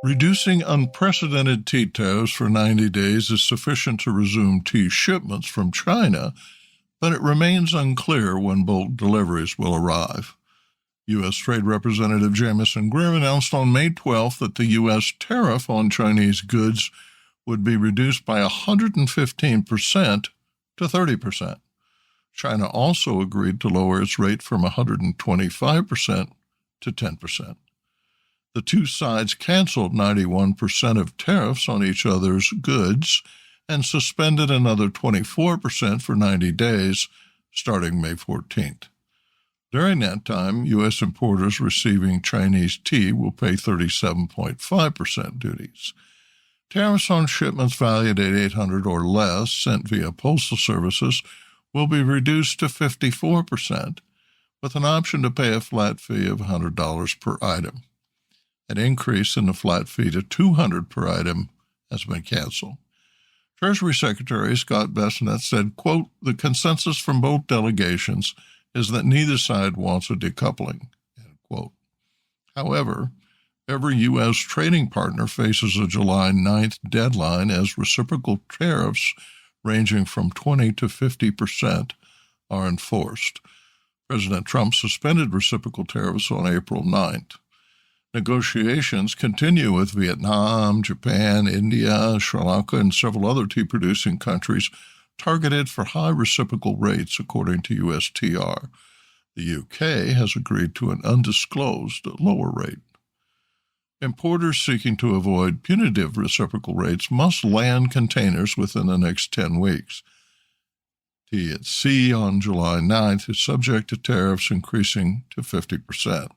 Reducing unprecedented tea tariffs for 90 days is sufficient to resume tea shipments from China, but it remains unclear when bulk deliveries will arrive. U.S. Trade Representative Jamieson Greer announced on May 12th that the U.S. tariff on Chinese goods would be reduced by 115% to 30%. China also agreed to lower its rate from 125% to 10%. The two sides canceled 91% of tariffs on each other's goods and suspended another 24% for 90 days, starting May 14th. During that time, U.S. importers receiving Chinese tea will pay 37.5% duties. Tariffs on shipments valued at $800 or less sent via postal services will be reduced to 54%, with an option to pay a flat fee of $100 per item. An increase in the flat fee to $200 per item has been canceled. Treasury Secretary Scott Bessent said, quote, "The consensus from both delegations is that neither side wants a decoupling," end quote. However, every U.S. trading partner faces a July 9th deadline as reciprocal tariffs ranging from 20 to 50% are enforced. President Trump suspended reciprocal tariffs on April 9th. Negotiations continue with Vietnam, Japan, India, Sri Lanka, and several other tea-producing countries targeted for high reciprocal rates, according to USTR. The UK has agreed to an undisclosed lower rate. Importers seeking to avoid punitive reciprocal rates must land containers within the next 10 weeks. Tea at sea on July 9th is subject to tariffs increasing to 50%.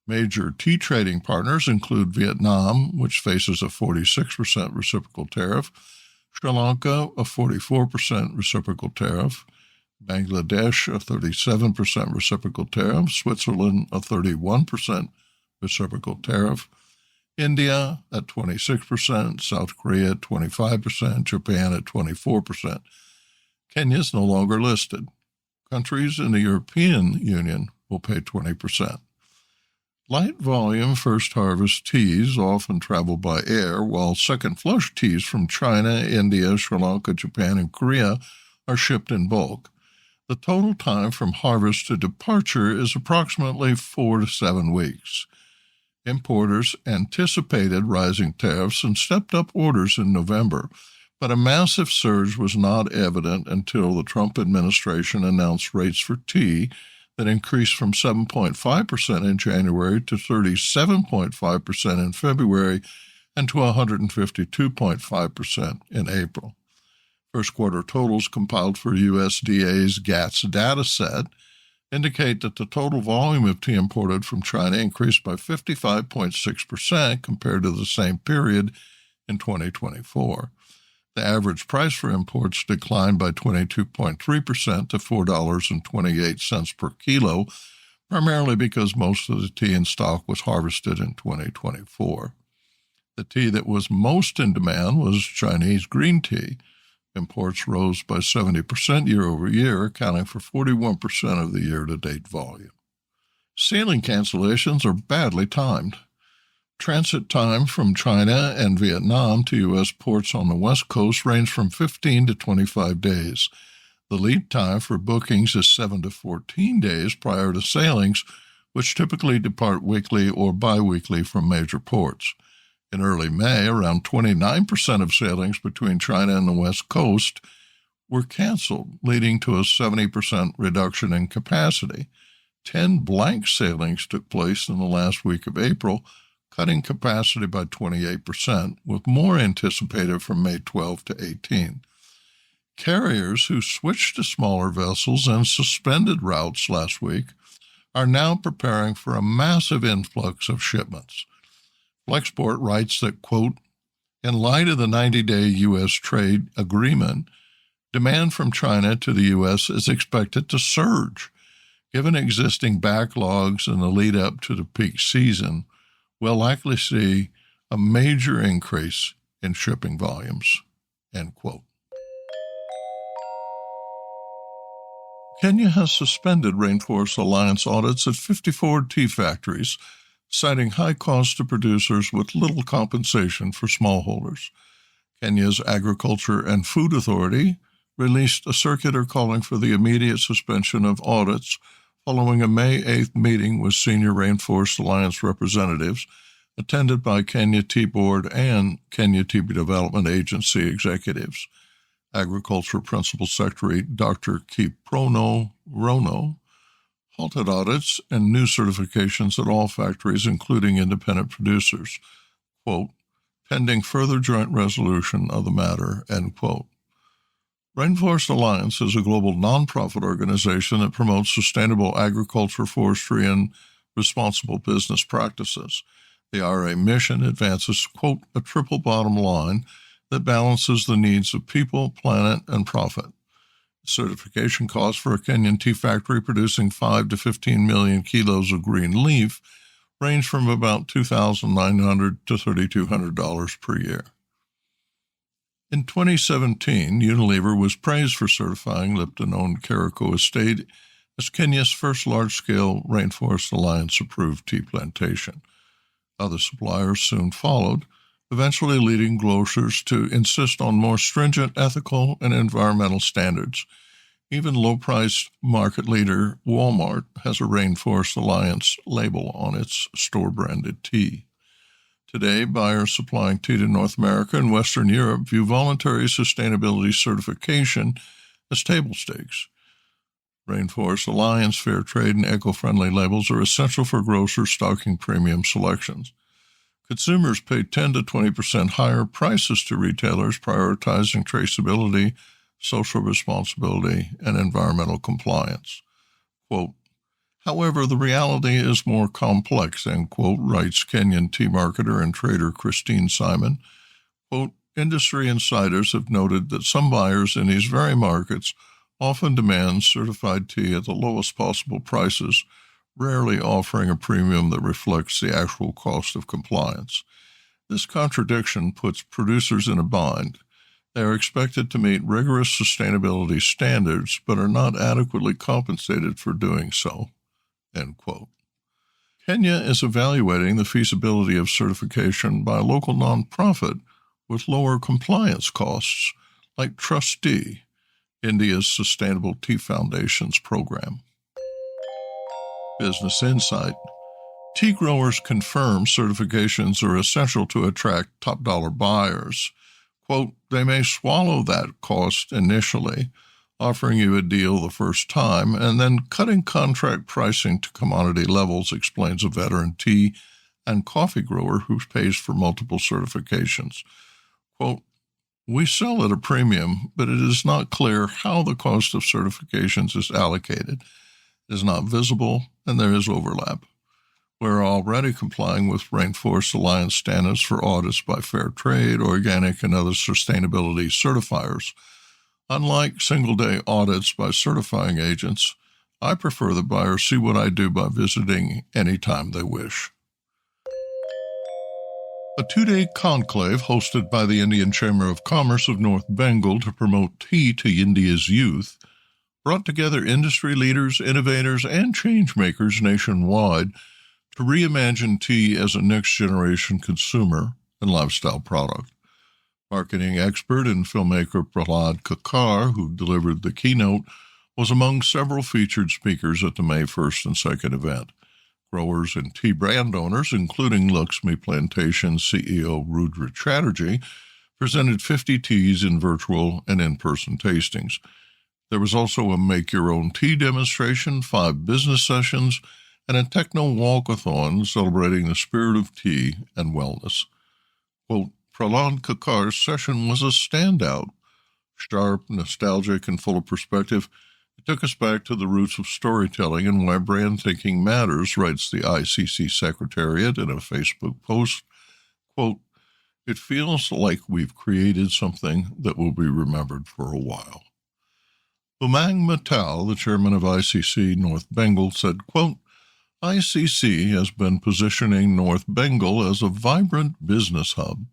Major tea trading partners include Vietnam, which faces a 46% reciprocal tariff, Sri Lanka, a 44% reciprocal tariff, Bangladesh, a 37% reciprocal tariff, Switzerland, a 31% reciprocal tariff, India at 26%, South Korea at 25%, Japan at 24%. Kenya is no longer listed. Countries in the European Union will pay 20%. Light volume first harvest teas often travel by air, while second flush teas from China, India, Sri Lanka, Japan, and Korea are shipped in bulk. The total time from harvest to departure is approximately 4 to 7 weeks. Importers anticipated rising tariffs and stepped up orders in November, but a massive surge was not evident until the Trump administration announced rates for tea that increased from 7.5% in January to 37.5% in February and to 152.5% in April. First quarter totals compiled for USDA's GATS data set indicate that the total volume of tea imported from China increased by 55.6% compared to the same period in 2024. The average price for imports declined by 22.3% to $4.28 per kilo, primarily because most of the tea in stock was harvested in 2024. The tea that was most in demand was Chinese green tea. Imports rose by 70% year over year, accounting for 41% of the year-to-date volume. Sailing cancellations are badly timed. Transit time from China and Vietnam to U.S. ports on the West Coast range from 15 to 25 days. The lead time for bookings is 7 to 14 days prior to sailings, which typically depart weekly or biweekly from major ports. In early May, around 29% of sailings between China and the West Coast were canceled, leading to a 70% reduction in capacity. 10 blank sailings took place in the last week of April, cutting capacity by 28%, with more anticipated from May 12 to 18. Carriers who switched to smaller vessels and suspended routes last week are now preparing for a massive influx of shipments. Flexport writes that, quote, "In light of the 90-day U.S. trade agreement, demand from China to the U.S. is expected to surge. Given existing backlogs in the lead-up to the peak season, we'll likely see a major increase in shipping volumes," end quote. Kenya has suspended Rainforest Alliance audits at 54 tea factories citing high costs to producers with little compensation for smallholders. Kenya's Agriculture and Food Authority released a circular calling for the immediate suspension of audits following a May 8th meeting with senior Rainforest Alliance representatives attended by Kenya Tea Board and Kenya Tea Development Agency executives. Agriculture Principal Secretary Dr. Kiprono Rono halted audits and new certifications at all factories, including independent producers, quote, pending further joint resolution of the matter, end quote. Rainforest Alliance is a global nonprofit organization that promotes sustainable agriculture, forestry, and responsible business practices. The RA mission advances, quote, a triple bottom line that balances the needs of people, planet, and profit. Certification costs for a Kenyan tea factory producing 5 to 15 million kilos of green leaf range from about $2,900 to $3,200 per year. In 2017, Unilever was praised for certifying Lipton-owned Caraco Estate as Kenya's first large-scale Rainforest Alliance-approved tea plantation. Other suppliers soon followed, eventually leading grocers to insist on more stringent ethical and environmental standards. Even low-priced market leader Walmart has a Rainforest Alliance label on its store-branded tea. Today, buyers supplying tea to North America and Western Europe view voluntary sustainability certification as table stakes. Rainforest Alliance fair trade and eco-friendly labels are essential for grocers stocking premium selections. Consumers pay 10 to 20% higher prices to retailers prioritizing traceability, social responsibility, and environmental compliance. Quote, however, the reality is more complex, end quote, writes Kenyan tea marketer and trader Christine Simon. Quote, industry insiders have noted that some buyers in these very markets often demand certified tea at the lowest possible prices, rarely offering a premium that reflects the actual cost of compliance. This contradiction puts producers in a bind. They are expected to meet rigorous sustainability standards, but are not adequately compensated for doing so. End quote. Kenya is evaluating the feasibility of certification by a local nonprofit with lower compliance costs, like Trustee, India's Sustainable Tea Foundation's program. Business Insight. Tea growers confirm certifications are essential to attract top-dollar buyers. Quote, they may swallow that cost initially, offering you a deal the first time, and then cutting contract pricing to commodity levels, explains a veteran tea and coffee grower who pays for multiple certifications. Quote, we sell at a premium, but it is not clear how the cost of certifications is allocated. It is not visible, and there is overlap. We're already complying with Rainforest Alliance standards for audits by Fair Trade, Organic, and other sustainability certifiers. Unlike single-day audits by certifying agents, I prefer that buyers see what I do by visiting anytime they wish. A two-day conclave hosted by the Indian Chamber of Commerce of North Bengal to promote tea to India's youth brought together industry leaders, innovators, and change-makers nationwide to reimagine tea as a next-generation consumer and lifestyle product. Marketing expert and filmmaker Prahlad Kakar, who delivered the keynote, was among several featured speakers at the May 1st and 2nd event. Growers and tea brand owners, including Lakshmi Plantation CEO Rudra Chatterjee, presented 50 teas in virtual and in-person tastings. There was also a make-your-own tea demonstration, 5 business sessions, and a techno-walkathon celebrating the spirit of tea and wellness. Quote, Prahlad Kakar's session was a standout. Sharp, nostalgic, and full of perspective, it took us back to the roots of storytelling and why brand thinking matters, writes the ICC Secretariat in a Facebook post. Quote, it feels like we've created something that will be remembered for a while. Umang Mittal, the chairman of ICC North Bengal, said, quote, ICC has been positioning North Bengal as a vibrant business hub.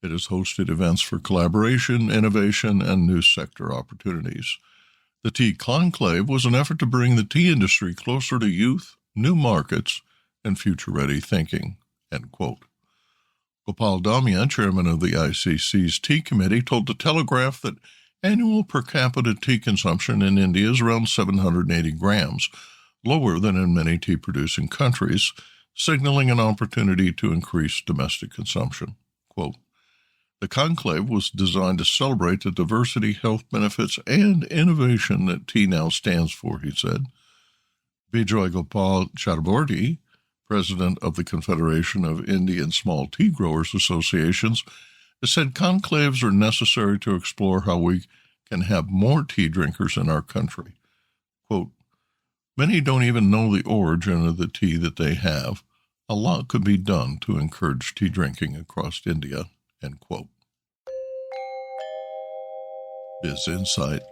It has hosted events for collaboration, innovation, and new sector opportunities. The Tea Conclave was an effort to bring the tea industry closer to youth, new markets, and future-ready thinking, end quote. Gopal Damia, chairman of the ICC's Tea Committee, told The Telegraph that annual per capita tea consumption in India is around 780 grams, lower than in many tea-producing countries, signaling an opportunity to increase domestic consumption. Quote, the conclave was designed to celebrate the diversity, health benefits, and innovation that tea now stands for, he said. Bijoy Gopal Chakraborty, president of the Confederation of Indian Small Tea Growers Associations, has said conclaves are necessary to explore how we can have more tea drinkers in our country. Quote, many don't even know the origin of the tea that they have. A lot could be done to encourage tea drinking across India, end quote. Biz Insight.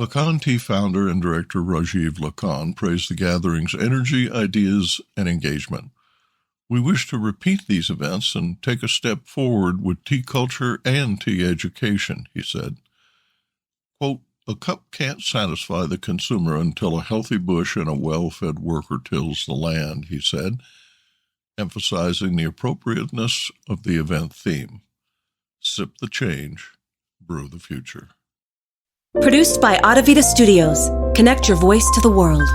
Lakan Tea founder and director Rajiv Lakan praised the gathering's energy, ideas, and engagement. We wish to repeat these events and take a step forward with tea culture and tea education, he said. Quote, a cup can't satisfy the consumer until a healthy bush and a well-fed worker tills the land, he said, emphasizing the appropriateness of the event theme. Sip the change, brew the future. Produced by Audavita Studios. Connect your voice to the world.